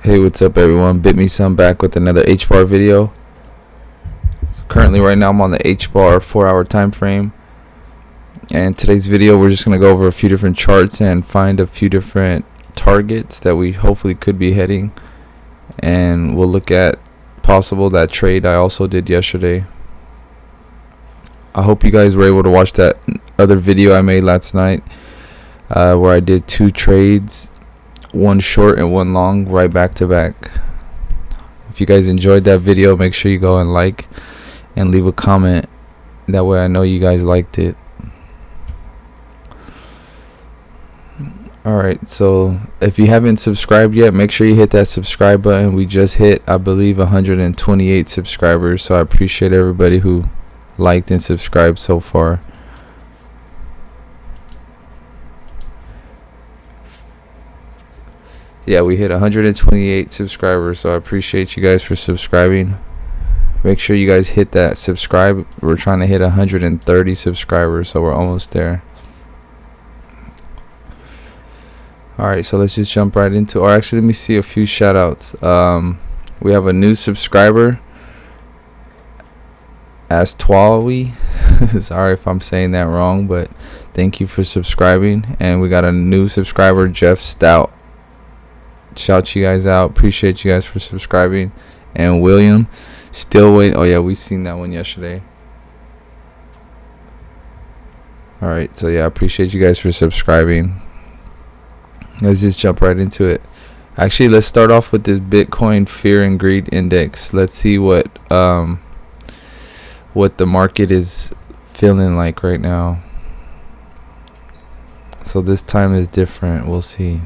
Hey, what's up everyone? Bit Me Some back with another Hbar video. So currently right now I'm on the Hbar 4-hour time frame, and today's video we're just going to go over a few different charts and find a few different targets that we hopefully could be hitting, and we'll look at possible that trade I also did yesterday. I hope you guys were able to watch that other video I made last night where I did 2 trades, one short and one long, right back to back. If you guys enjoyed that video, make sure you go and like and leave a comment, that way I know you guys liked it. Alright, so if you haven't subscribed yet, make sure you hit that subscribe button. We just hit, I believe, 128 subscribers, so I appreciate everybody who liked and subscribed so far. Yeah, we hit 128 subscribers, so I appreciate you guys for subscribing. Make sure you guys hit that subscribe. We're trying to hit 130 subscribers, so we're almost there. Alright, so let's just jump right into, or actually let me see a few shout outs. We have a new subscriber, as Twawi. Sorry if I'm saying that wrong, but thank you for subscribing. And we got a new subscriber, Jeff Stout. Shout you guys out, appreciate you guys for subscribing. And William, still waiting. Oh yeah, we seen that one yesterday. Alright, so yeah, I appreciate you guys for subscribing. Let's just jump right into it. Actually, let's start off with this Bitcoin fear and greed index. Let's see what the market is feeling like right now. So this time is different, we'll see.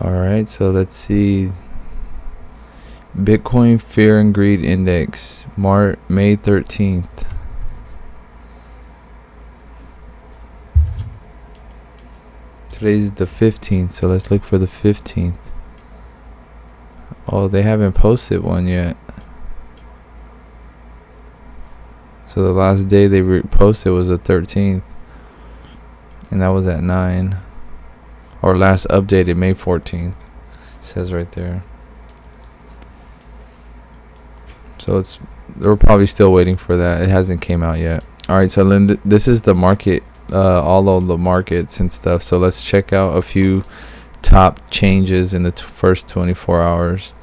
Alright, so let's see. Bitcoin fear and greed index, May 13th. Today's the 15th, so let's look for the 15th. Oh, they haven't posted one yet. So the last day they posted was the 13th, and that was at 9. Or last updated May 14th, it says right there. So we're probably still waiting for that. It hasn't came out yet. Alright, so then this is the market, all of the markets and stuff. So let's check out a few top changes in the first 24 hours.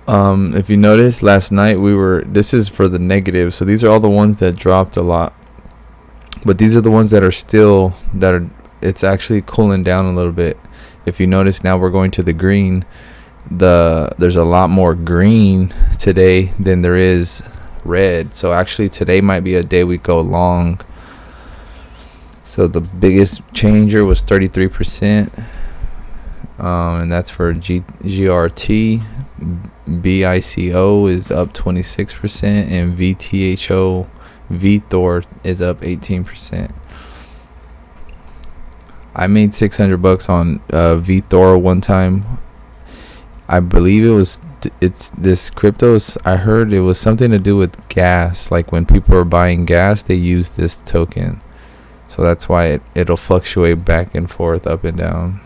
If you notice, last night this is for the negative, so these are all the ones that dropped a lot, but these are the ones that are it's actually cooling down a little bit. If you notice, now we're going to the green. There's a lot more green today than there is red, so actually today might be a day we go long. So the biggest changer was 33%, and that's for GRT. BICO is up 26%, and VTHO is up 18%. I made $600 on VTHOR one time. I believe it's this crypto. I heard it was something to do with gas. Like when people are buying gas, they use this token. So that's why it'll fluctuate back and forth, up and down.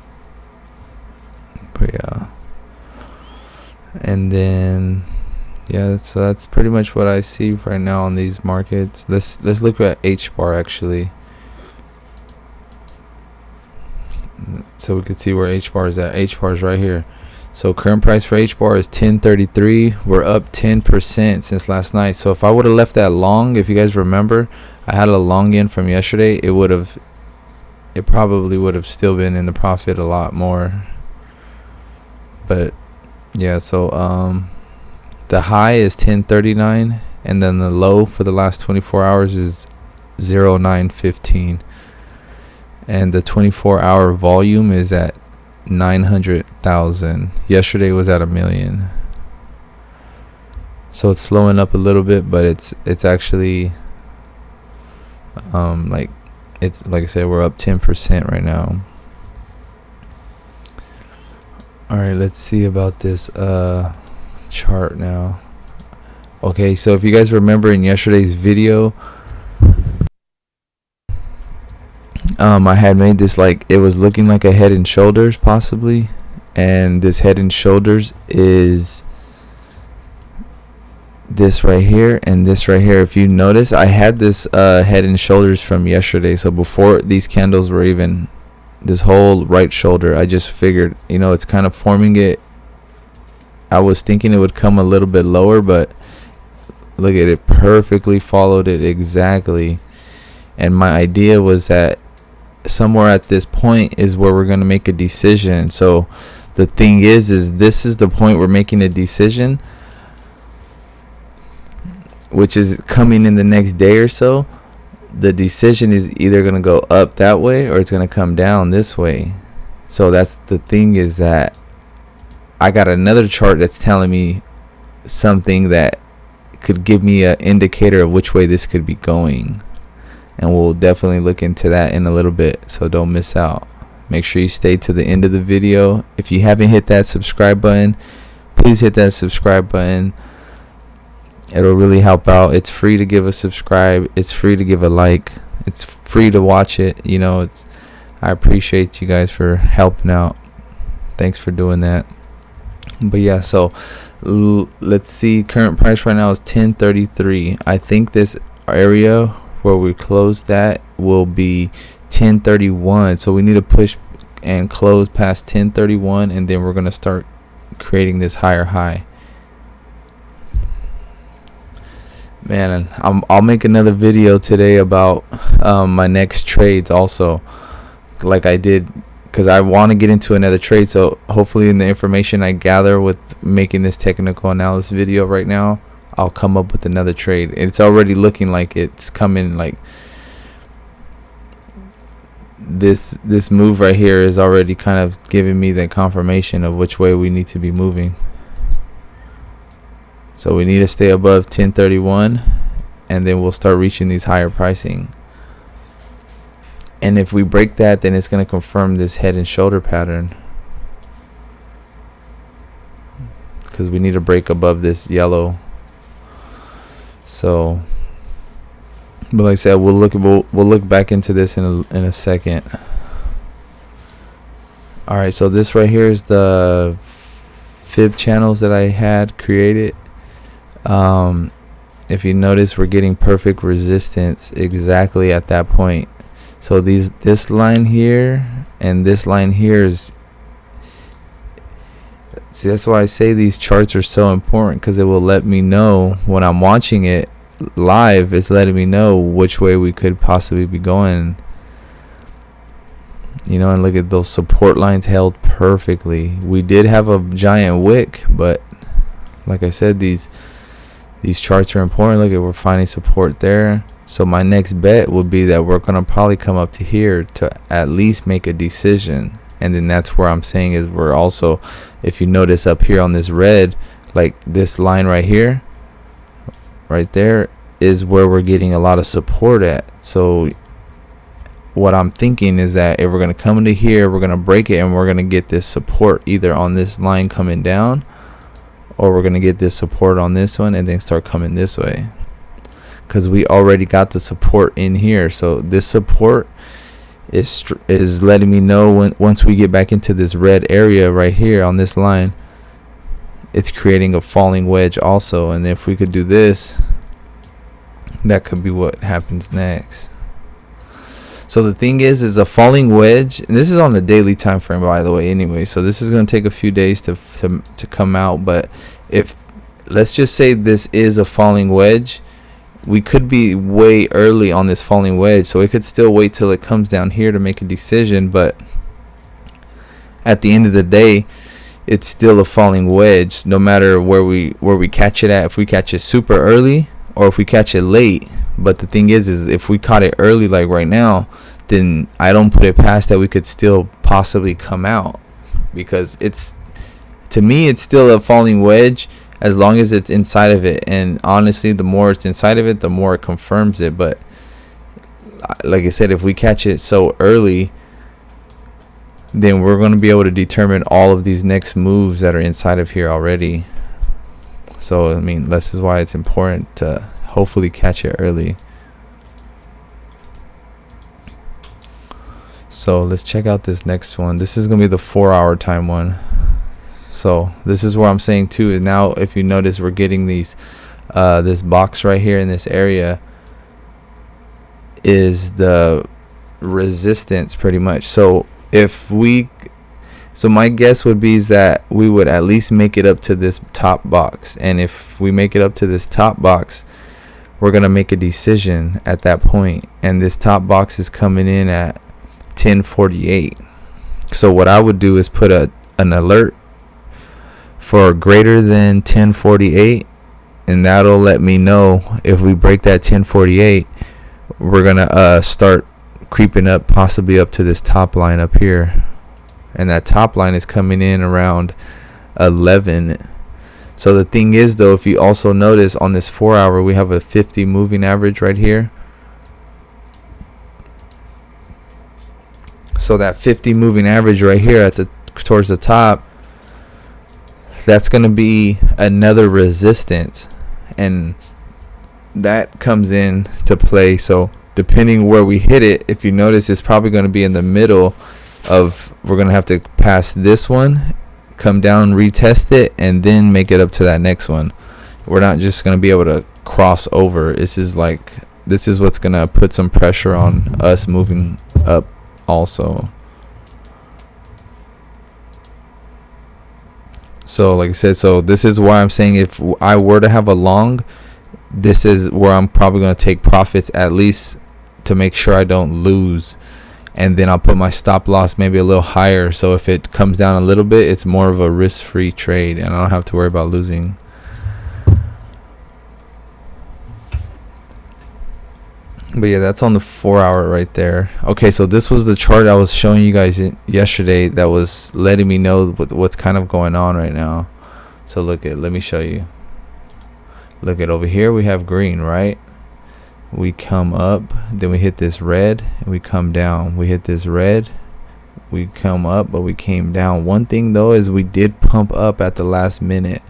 But yeah. And then yeah, so that's pretty much what I see right now on these markets. Let's look at Hbar actually, so we can see where Hbar is at. Hbar is right here. So current price for Hbar is 10.33. We're up 10% since last night. So if I would have left that long, if you guys remember, I had a long in from yesterday, it probably would have still been in the profit a lot more. But yeah, so the high is 10.39, and then the low for the last 24 hours is 0915, and the 24-hour volume is at 900,000. Yesterday was at 1 million. So it's slowing up a little bit, but it's actually like I said, we're up 10% right now. All right, let's see about this chart now. Okay, so if you guys remember in yesterday's video, I had made this like it was looking like a head and shoulders possibly, and this head and shoulders is this right here and this right here. If you notice, I had this head and shoulders from yesterday, so before these candles were even this whole right shoulder, I just figured, you know, it's kind of forming it. I was thinking it would come a little bit lower, but look at it, perfectly followed it exactly. And my idea was that somewhere at this point is where we're going to make a decision. So the thing is this is the point we're making a decision, which is coming in the next day or so. The decision is either going to go up that way or it's going to come down this way. So that's the thing, is that I got another chart that's telling me something that could give me an indicator of which way this could be going, and we'll definitely look into that in a little bit, so don't miss out. Make sure you stay to the end of the video. If you haven't hit that subscribe button, please hit that subscribe button. It'll really help out. It's free to give a subscribe, it's free to give a like, it's free to watch it. You know, I appreciate you guys for helping out. Thanks for doing that. But yeah, so let's see, current price right now is 1033. I think this area where we closed that will be 1031, so we need to push and close past 1031, and then we're going to start creating this higher high. Man, I'll make another video today about my next trades also, like I did, because I want to get into another trade. So hopefully in the information I gather with making this technical analysis video right now, I'll come up with another trade. It's already looking like it's coming, like this move right here is already kind of giving me the confirmation of which way we need to be moving. So we need to stay above 1031, and then we'll start reaching these higher pricing. And if we break that, then it's going to confirm this head and shoulder pattern, because we need to break above this yellow. So, but like I said, we'll look back into this in a second. All right, so this right here is the fib channels that I had created. If you notice, we're getting perfect resistance exactly at that point. So this line here and this line here is, see, that's why I say these charts are so important, because it will let me know when I'm watching it live. It's letting me know which way we could possibly be going, you know. And look at those support lines held perfectly. We did have a giant wick, but like I said, these charts are important. Look at, we're finding support there. So my next bet would be that we're going to probably come up to here to at least make a decision. And then that's where I'm saying is we're also, if you notice up here on this red, like this line right here, right there, is where we're getting a lot of support at. So what I'm thinking is that if we're going to come into here, we're going to break it, and we're going to get this support either on this line coming down, or we're going to get this support on this one and then start coming this way, because we already got the support in here. So this support is letting me know once we get back into this red area right here on this line, it's creating a falling wedge also. And if we could do this, that could be what happens next. So the thing is a falling wedge, and this is on the daily time frame, by the way, anyway, so this is going to take a few days to come out. But if, let's just say this is a falling wedge, we could be way early on this falling wedge, so we could still wait till it comes down here to make a decision. But at the end of the day, it's still a falling wedge, no matter where we catch it at. If we catch it super early or if we catch it late. But the thing is if we caught it early, like right now, then I don't put it past that we could still possibly come out, because it's, to me, it's still a falling wedge as long as it's inside of it. And honestly, the more it's inside of it, the more it confirms it. But like I said, if we catch it so early, then we're going to be able to determine all of these next moves that are inside of here already. So I mean, this is why it's important to hopefully catch it early. So let's check out this next one. This is gonna be the 4-hour time one. So this is where I'm saying too is now, if you notice, we're getting these this box right here in this area is the resistance pretty much. So my guess would be is that we would at least make it up to this top box, and if we make it up to this top box, we're gonna make a decision at that point, and this top box is coming in at 1048. So what I would do is put an alert for greater than 1048, and that'll let me know if we break that 1048, we're gonna start creeping up, possibly up to this top line up here, and that top line is coming in around 11. So the thing is though, if you also notice on this 4-hour, we have a 50 moving average right here. So that 50 moving average right here at the towards the top, that's going to be another resistance, and that comes in to play. So depending where we hit it, if you notice, it's probably going to be in the middle of, we're going to have to pass this one, come down, retest it, and then make it up to that next one. We're not just going to be able to cross over. This is what's going to put some pressure on us moving up also. So like I said, so this is why I'm saying if I were to have a long, this is where I'm probably going to take profits, at least to make sure I don't lose, and then I'll put my stop loss maybe a little higher, so if it comes down a little bit, it's more of a risk-free trade and I don't have to worry about losing. But yeah, that's on the 4-hour right there. Okay, so this was the chart I was showing you guys yesterday that was letting me know what's kind of going on right now. So let me show you. Look at over here, we have green, right? We come up, then we hit this red, and we come down. We hit this red, we come up, but we came down. One thing though is we did pump up at the last minute,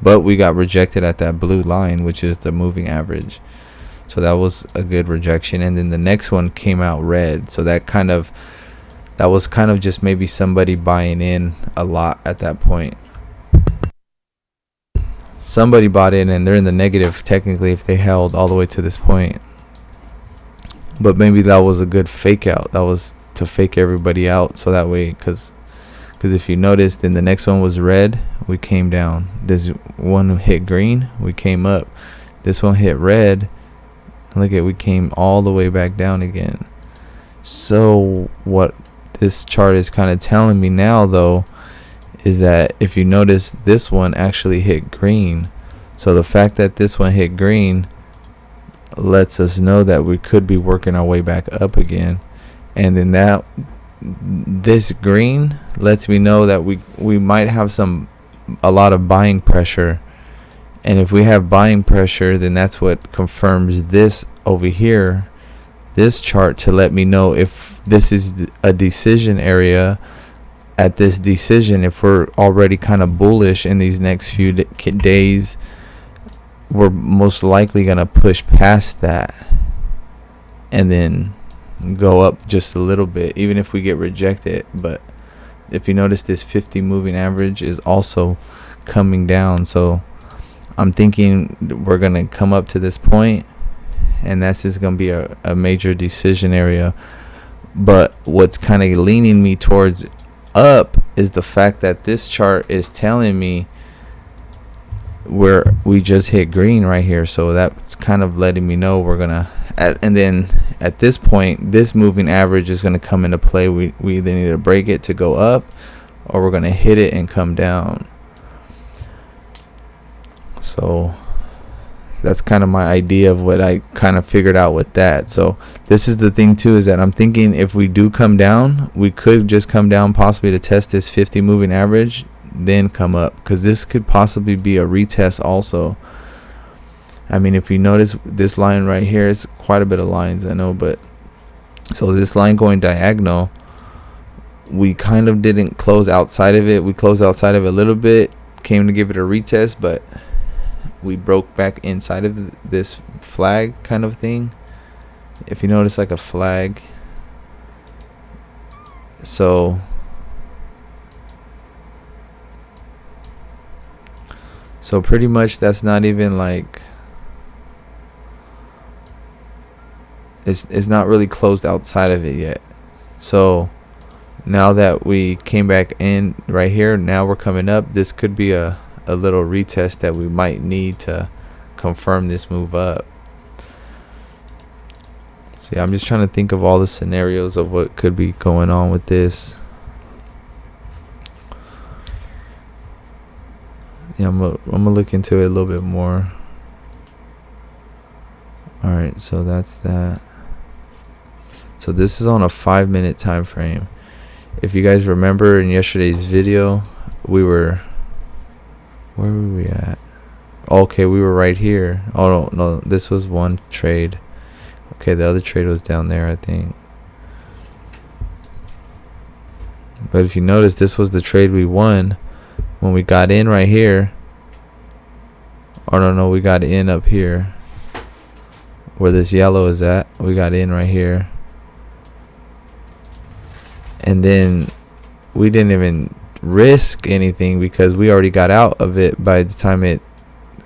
but we got rejected at that blue line, which is the moving average. So that was a good rejection, and then the next one came out red. So that was kind of just maybe somebody buying in a lot at that point. Somebody bought in and they're in the negative technically if they held all the way to this point. But maybe that was a good fake out. That was to fake everybody out, so that way, because if you notice, then the next one was red, we came down. This one hit green, we came up. This one hit red, look at, we came all the way back down again. So what this chart is kind of telling me now though is that if you notice, this one actually hit green. So the fact that this one hit green lets us know that we could be working our way back up again, and then this green lets me know that we might have a lot of buying pressure. And if we have buying pressure, then that's what confirms this over here, this chart, to let me know if this is a decision area. At this decision, if we're already kind of bullish in these next few days, we're most likely going to push past that and then go up just a little bit, even if we get rejected. But if you notice, this 50 moving average is also coming down. So I'm thinking we're going to come up to this point, and that's just going to be a major decision area. But what's kind of leaning me towards up is the fact that this chart is telling me where we just hit green right here. So that's kind of letting me know we're going to, and then at this point, this moving average is going to come into play. We either need to break it to go up, or we're going to hit it and come down. So that's kind of my idea of what I kind of figured out with that. So this is the thing too, is that I'm thinking if we do come down, we could just come down possibly to test this 50 moving average, then come up, because this could possibly be a retest also. I mean, if you notice this line right here, it's quite a bit of lines, I know, but so this line going diagonal, we kind of didn't close outside of it. We closed outside of it a little bit, came to give it a retest, but we broke back inside of this flag kind of thing. If you notice, like a flag. So pretty much that's not even like, it's not really closed outside of it yet. So now that we came back in right here, now we're coming up, this could be a little retest that we might need to confirm this move up. So yeah, I'm just trying to think of all the scenarios of what could be going on with this. Yeah, I'm gonna look into it a little bit more. Alright, so that's that. So this is on a 5-minute time frame. If you guys remember in yesterday's video, where were we at? Okay, we were right here. Oh no, this was one trade. Okay, the other trade was down there, I think. But if you notice, this was the trade we won when we got in right here. Oh no, we got in up here where this yellow is at. We got in right here, and then we didn't even risk anything because we already got out of it by the time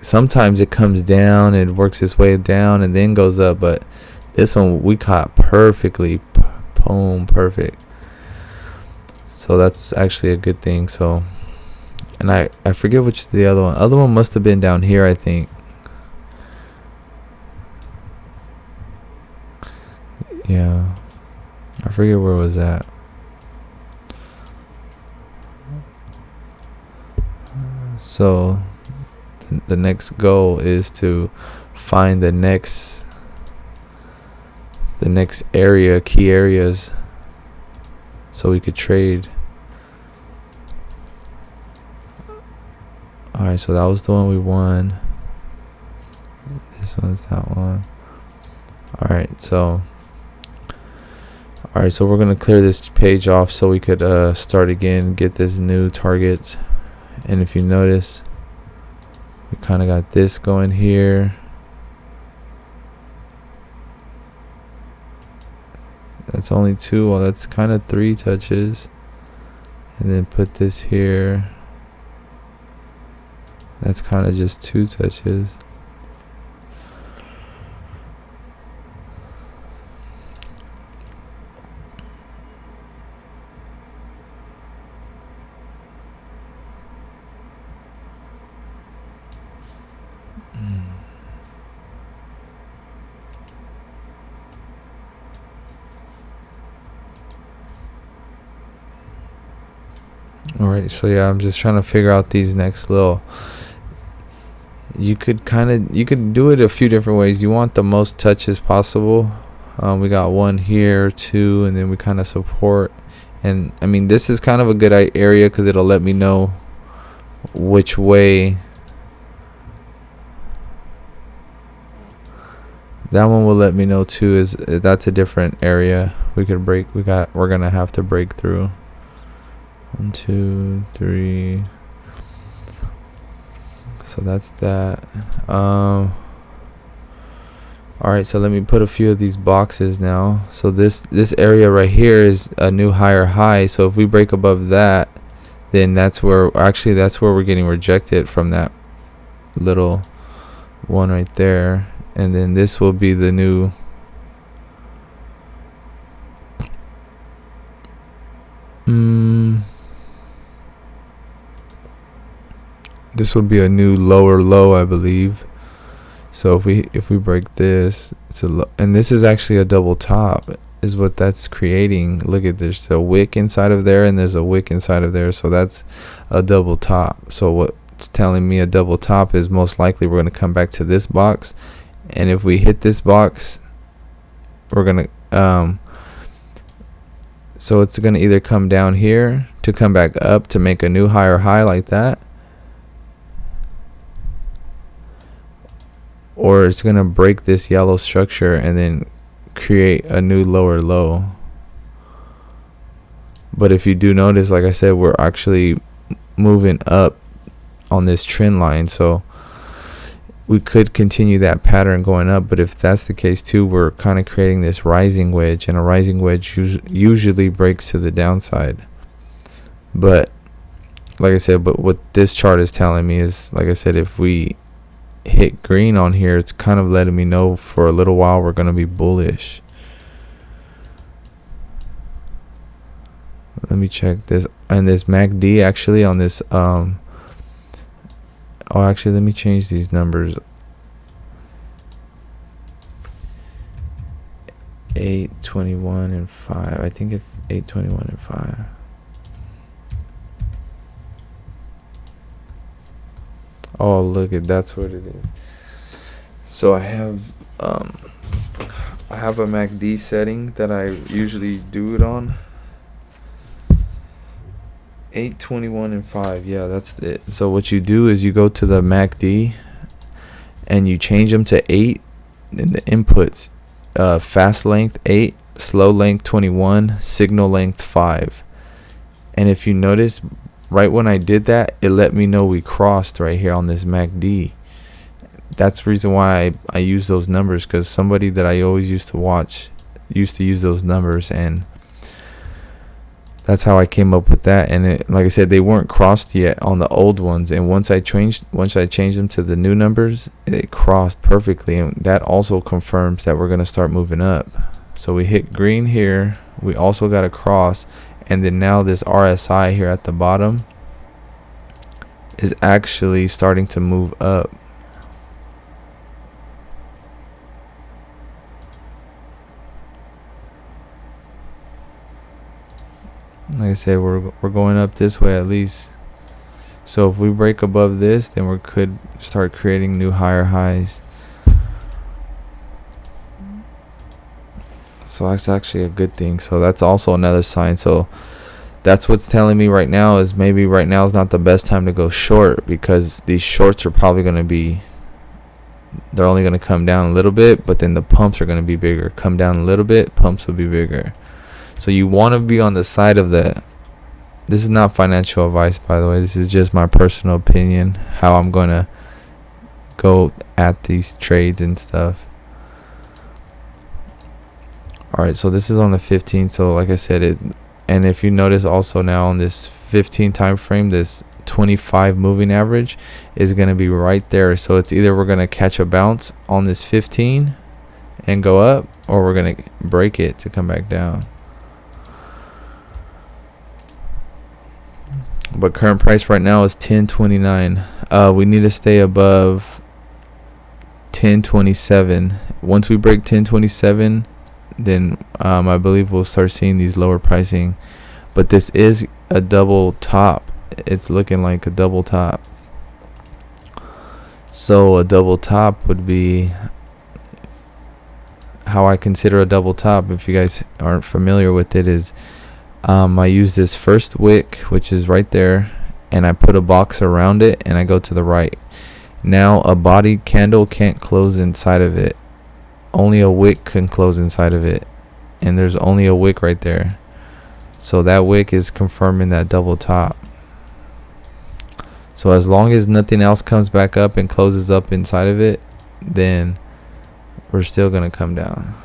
sometimes it comes down, it works its way down and then goes up, but this one we caught perfectly. Boom, perfect. So that's actually a good thing. So, and I forget which the other one must have been down here, I think. Yeah, I forget where it was at. So the next goal is to find the next area, key areas, so we could trade. Alright, so that was the one we won. This one's that one. Alright, so we're gonna clear this page off so we could start again, get this new target. And if you notice, we kind of got this going here. That's only 2. Well, that's kind of 3 touches. And then put this here. That's kind of just 2 touches. Alright, so yeah, I'm just trying to figure out these next little. You could do it a few different ways. You want the most touches possible. We got 1 here, 2, and then we kind of support. And I mean, this is kind of a good area because it'll let me know which way. That one will let me know too. That's a different area we could break. We're gonna have to break through. 1, 2, 3. So that's that. Alright, so let me put a few of these boxes now. So this area right here is a new higher high. So if we break above that, then that's where we're getting rejected from that little one right there. And then this will be the new this will be a new lower low, I believe. So if we break this, it's a low, and this is actually a double top is what that's creating. Look at, there's a wick inside of there and there's a wick inside of there, so that's a double top. So what's telling me a double top is most likely we're going to come back to this box, and if we hit this box, we're going to so it's going to either come down here to come back up to make a new higher high like that, or it's going to break this yellow structure and then create a new lower low. But if you do notice, like I said, we're actually moving up on this trend line. So we could continue that pattern going up, but if that's the case too, we're kind of creating this rising wedge, and a rising wedge usually breaks to the downside. But like I said, but what this chart is telling me is, like I said, if we hit green on here, it's kind of letting me know for a little while we're going to be bullish. Let me check this. And this MACD actually on this oh, actually, let me change these numbers. 821 and 5. I think it's 821 and 5. Oh, look at, that's what it is. So I have a MACD setting that I usually do it on. 821 and 5. Yeah, that's it. So what you do is you go to the MACD and you change them to 8 in the inputs. Fast length 8, slow length 21, signal length 5. And if you notice, right when I did that, it let me know we crossed right here on this MACD. That's the reason why I use those numbers, because somebody that I always used to watch used to use those numbers, and that's how I came up with that. And it, like I said, they weren't crossed yet on the old ones, and once I changed them to the new numbers, it crossed perfectly, and that also confirms that we're going to start moving up. So we hit green here, we also got a cross, and then now this RSI here at the bottom is actually starting to move up. Like I said, we're going up this way at least. So if we break above this, then we could start creating new higher highs. So that's actually a good thing. So that's also another sign. So that's what's telling me right now is maybe right now is not the best time to go short, because these shorts are probably going to be, they're only going to come down a little bit, but then the pumps are going to be bigger. Come down a little bit, pumps will be bigger. So you want to be on the side of the, this is not financial advice, by the way, this is just my personal opinion, how I'm going to go at these trades and stuff. Alright, so this is on the 15th. So like I said, it, and if you notice also now on this 15 time frame, this 25 moving average is going to be right there. So it's either we're going to catch a bounce on this 15 and go up, or we're going to break it to come back down. But current price right now is 10.29. We need to stay above 10.27. Once we break 10.27, then I believe we'll start seeing these lower pricing. But this is a double top. It's looking like a double top. So a double top would be how I consider a double top. If you guys aren't familiar with it, is I use this first wick, which is right there, and I put a box around it, and I go to the right. Now a body candle can't close inside of it. Only a wick can close inside of it, and there's only a wick right there. So that wick is confirming that double top. So as long as nothing else comes back up and closes up inside of it, then we're still gonna come down.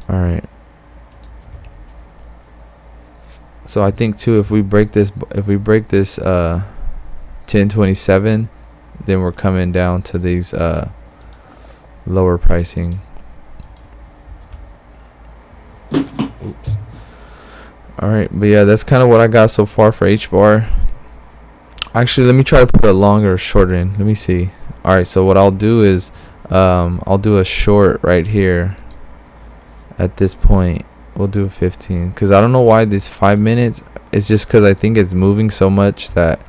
Alright, so I think too, if we break this 10.27, then we're coming down to these lower pricing. Oops. Alright, but yeah, that's kind of what I got so far for Hbar. Actually, let me try to put a longer short in. Let me see. Alright, so what I'll do is I'll do a short right here. At this point, we'll do 15, because I don't know why this 5 minutes, it's just because I think it's moving so much that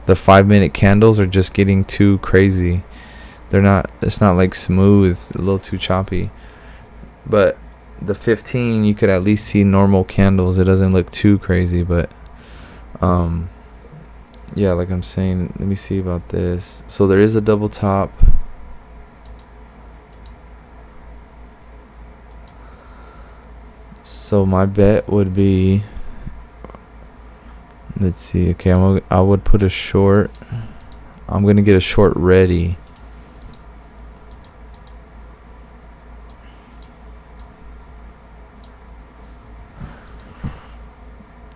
the 5 minute candles are just getting too crazy. They're not, it's not like smooth, it's a little too choppy. But the 15, you could at least see normal candles. It doesn't look too crazy, but yeah, like I'm saying, let me see about this. So there is a double top. So my bet would be, let's see, okay, I would put a short I'm gonna get a short ready.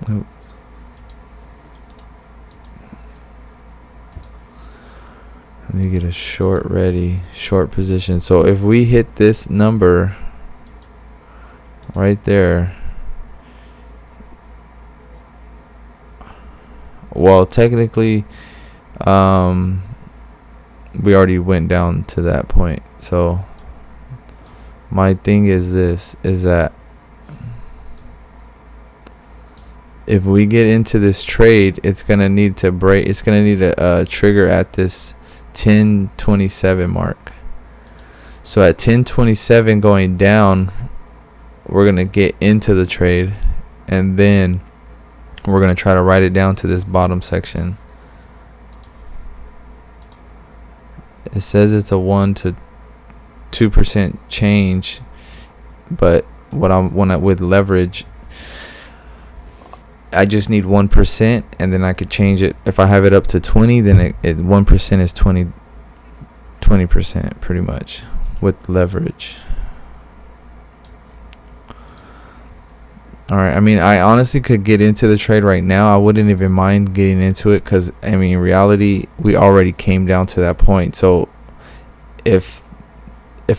Oops. Let me get a short ready, short position. So if we hit this number right there, well, technically we already went down to that point. So my thing is this, is that if we get into this trade, it's gonna need to break, it's gonna need a trigger at this 1027 mark. So at 1027 going down, we're gonna get into the trade, and then we're gonna try to write it down to this bottom section. It says it's a 1 to 2% change, but with leverage, I just need 1%, and then I could change it. If I have it up to 20, then 1% is 20% pretty much with leverage. All right. I mean, I honestly could get into the trade right now. I wouldn't even mind getting into it, because I mean, in reality, we already came down to that point. So if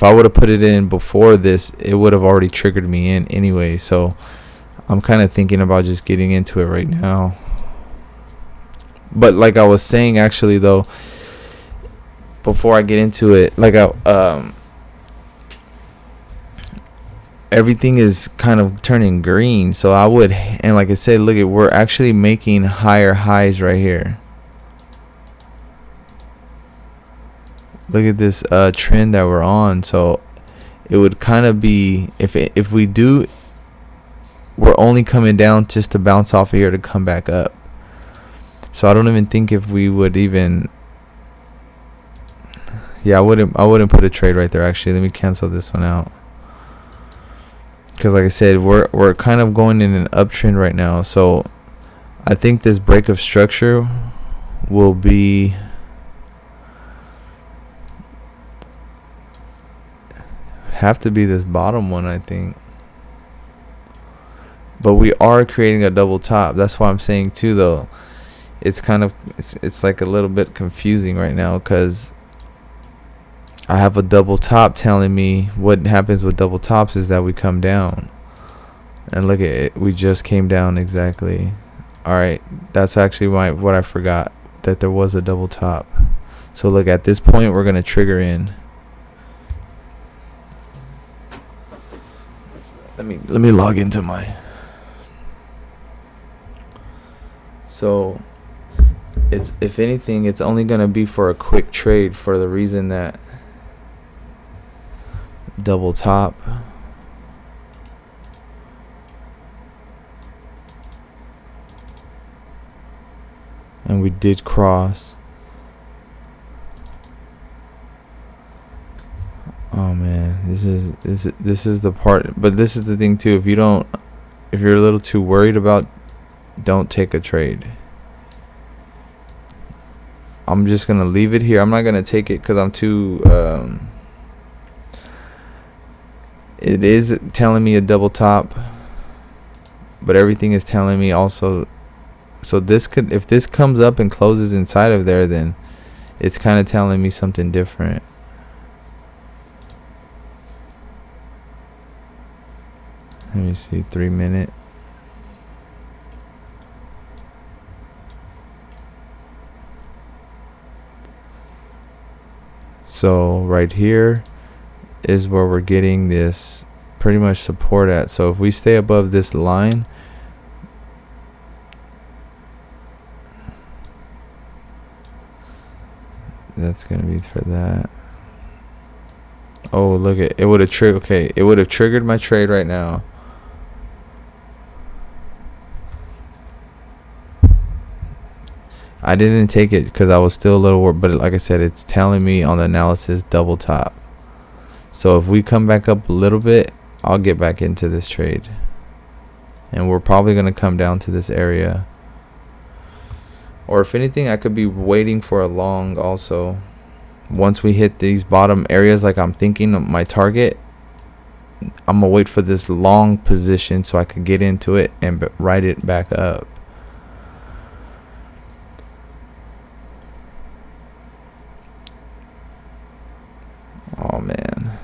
I would have put it in before this, it would have already triggered me in anyway. So I'm kind of thinking about just getting into it right now. But like I was saying, actually, though, before I get into it, like everything is kind of turning green. So I would, and like I said, look, we're actually making higher highs right here. Look at this trend that we're on. So it would kind of be, if we do, we're only coming down just to bounce off of here to come back up. So I don't even think if we would even, yeah, I wouldn't put a trade right there. Actually, let me cancel this one out, because like I said, we're kind of going in an uptrend right now. So I think this break of structure will be, have to be this bottom one, I think. But we are creating a double top. That's why I'm saying too, though, it's kind of, it's like a little bit confusing right now, because I have a double top telling me what happens with double tops is that we come down. And look at it, we just came down exactly. All right, that's actually what I forgot, that there was a double top. So look, at this point, we're gonna trigger in. Let me log into my. So it's, if anything, it's only gonna be for a quick trade, for the reason that double top, and we did cross. Oh man, this is the part. But this is the thing too, if you're a little too worried about, don't take a trade. I'm just gonna leave it here. I'm not gonna take it because I'm too it is telling me a double top, but everything is telling me also, so this could, if this comes up and closes inside of there, then it's kind of telling me something different. Let me see, 3 minute. So right here is where we're getting this pretty much support at. So if we stay above this line, that's gonna be for that. Oh, look at it, would have triggered. Okay, it would have triggered my trade right now. I didn't take it because I was still a little worried, but like I said, it's telling me on the analysis double top. So if we come back up a little bit, I'll get back into this trade, and we're probably going to come down to this area, or if anything, I could be waiting for a long also. Once we hit these bottom areas, like I'm thinking of my target, I'm gonna wait for this long position so I could get into it and ride it back up. Oh man.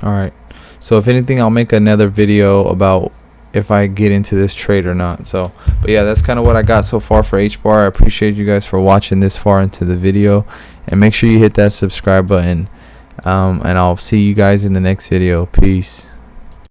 Alright, so if anything, I'll make another video about if I get into this trade or not. So, but yeah, that's kind of what I got so far for Hbar. I appreciate you guys for watching this far into the video, and make sure you hit that subscribe button, and I'll see you guys in the next video. Peace.